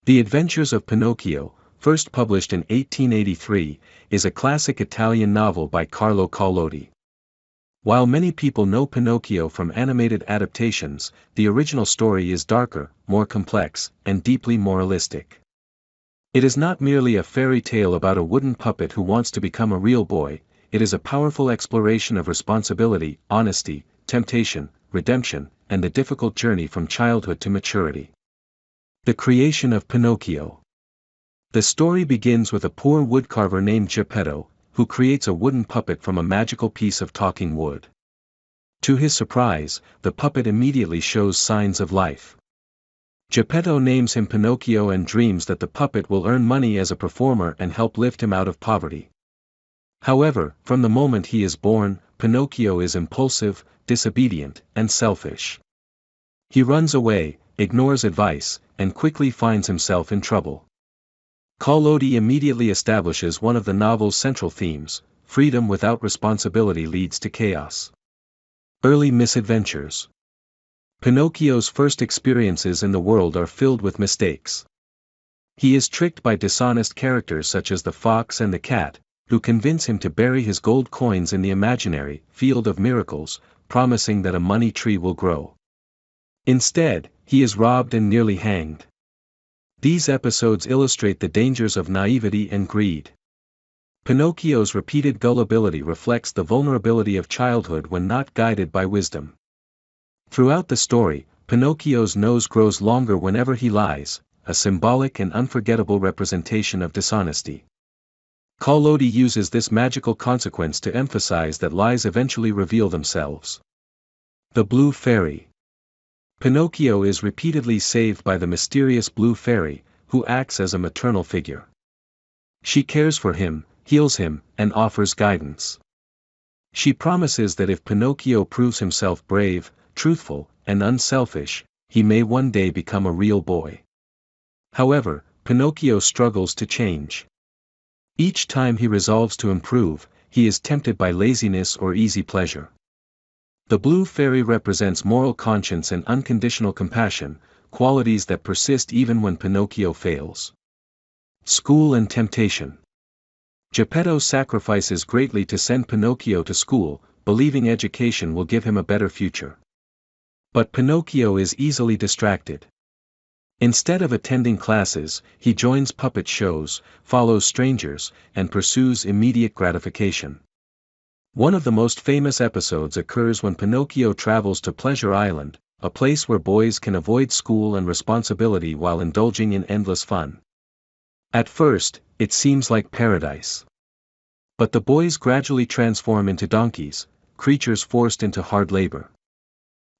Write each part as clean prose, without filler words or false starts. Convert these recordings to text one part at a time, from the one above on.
The Adventures of Pinocchio, first published in 1883, is a classic Italian novel by Carlo Collodi. While many people know Pinocchio from animated adaptations, the original story is darker, more complex, and deeply moralistic. It is not merely a fairy tale about a wooden puppet who wants to become a real boy, it is a powerful exploration of responsibility, honesty, temptation, redemption, and the difficult journey from childhood to maturity. The creation of Pinocchio. The story begins with a poor woodcarver named Geppetto, who creates a wooden puppet from a magical piece of talking wood. To his surprise, the puppet immediately shows signs of life. Geppetto names him Pinocchio and dreams that the puppet will earn money as a performer and help lift him out of poverty. However, from the moment he is born, Pinocchio is impulsive, disobedient, and selfish. He runs away, ignores advice, and quickly finds himself in trouble. Collodi immediately establishes one of the novel's central themes: freedom without responsibility leads to chaos. Early misadventures. Pinocchio's first experiences in the world are filled with mistakes. He is tricked by dishonest characters such as the fox and the cat, who convince him to bury his gold coins in the imaginary field of miracles, promising that a money tree will grow. Instead, he is robbed and nearly hanged. These episodes illustrate the dangers of naivety and greed. Pinocchio's repeated gullibility reflects the vulnerability of childhood when not guided by wisdom. Throughout the story, Pinocchio's nose grows longer whenever he lies, a symbolic and unforgettable representation of dishonesty. Collodi uses this magical consequence to emphasize that lies eventually reveal themselves. The Blue Fairy. Pinocchio is repeatedly saved by the mysterious Blue Fairy, who acts as a maternal figure. She cares for him, heals him, and offers guidance. She promises that if Pinocchio proves himself brave, truthful, and unselfish, he may one day become a real boy. However, Pinocchio struggles to change. Each time he resolves to improve, he is tempted by laziness or easy pleasure. The Blue Fairy represents moral conscience and unconditional compassion, qualities that persist even when Pinocchio fails. School and temptation. Geppetto sacrifices greatly to send Pinocchio to school, believing education will give him a better future. But Pinocchio is easily distracted. Instead of attending classes, he joins puppet shows, follows strangers, and pursues immediate gratification. One of the most famous episodes occurs when Pinocchio travels to Pleasure Island, a place where boys can avoid school and responsibility while indulging in endless fun. At first, it seems like paradise. But the boys gradually transform into donkeys, creatures forced into hard labor.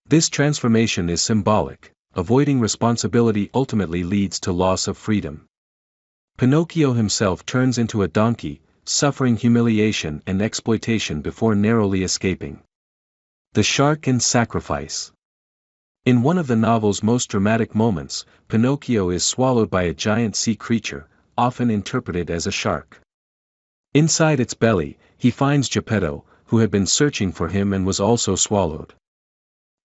This transformation is symbolic. Avoiding responsibility ultimately leads to loss of freedom. Pinocchio himself turns into a donkey, suffering humiliation and exploitation before narrowly escaping. The Shark and Sacrifice. In one of the novel's most dramatic moments, Pinocchio is swallowed by a giant sea creature, often interpreted as a shark. Inside its belly, he finds Geppetto, who had been searching for him and was also swallowed.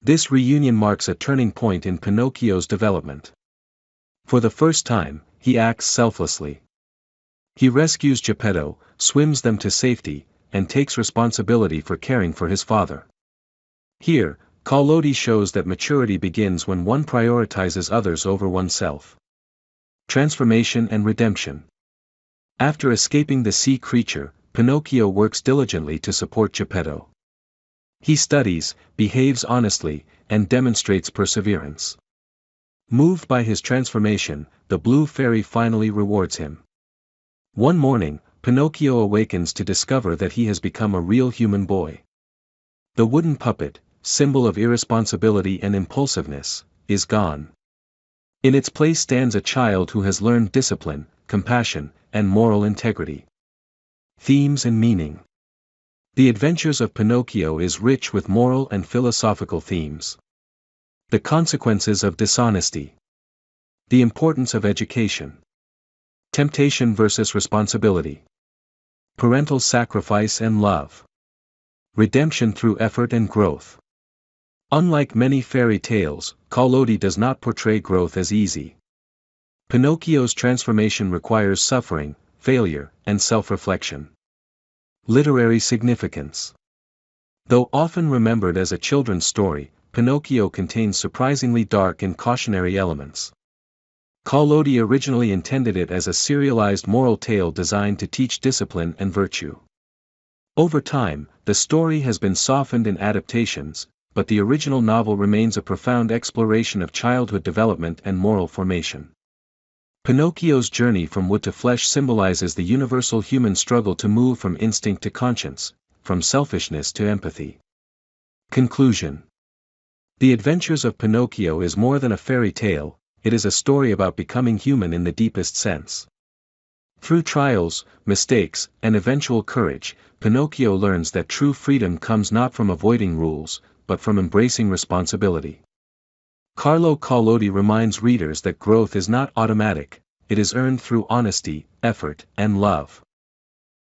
This reunion marks a turning point in Pinocchio's development. For the first time, he acts selflessly. He rescues Geppetto, swims them to safety, and takes responsibility for caring for his father. Here, Collodi shows that maturity begins when one prioritizes others over oneself. Transformation and redemption. After escaping the sea creature, Pinocchio works diligently to support Geppetto. He studies, behaves honestly, and demonstrates perseverance. Moved by his transformation, the Blue Fairy finally rewards him. One morning, Pinocchio awakens to discover that he has become a real human boy. The wooden puppet, symbol of irresponsibility and impulsiveness, is gone. In its place stands a child who has learned discipline, compassion, and moral integrity. Themes and meaning. The Adventures of Pinocchio is rich with moral and philosophical themes. The consequences of dishonesty. The importance of education. Temptation versus responsibility. Parental sacrifice and love. Redemption through effort and growth. Unlike many fairy tales, Collodi does not portray growth as easy. Pinocchio's transformation requires suffering, failure, and self-reflection. Literary significance. Though often remembered as a children's story, Pinocchio contains surprisingly dark and cautionary elements. Collodi originally intended it as a serialized moral tale designed to teach discipline and virtue. Over time, the story has been softened in adaptations, but the original novel remains a profound exploration of childhood development and moral formation. Pinocchio's journey from wood to flesh symbolizes the universal human struggle to move from instinct to conscience, from selfishness to empathy. Conclusion. The Adventures of Pinocchio is more than a fairy tale, it is a story about becoming human in the deepest sense. Through trials, mistakes, and eventual courage, Pinocchio learns that true freedom comes not from avoiding rules, but from embracing responsibility. Carlo Collodi reminds readers that growth is not automatic, it is earned through honesty, effort, and love.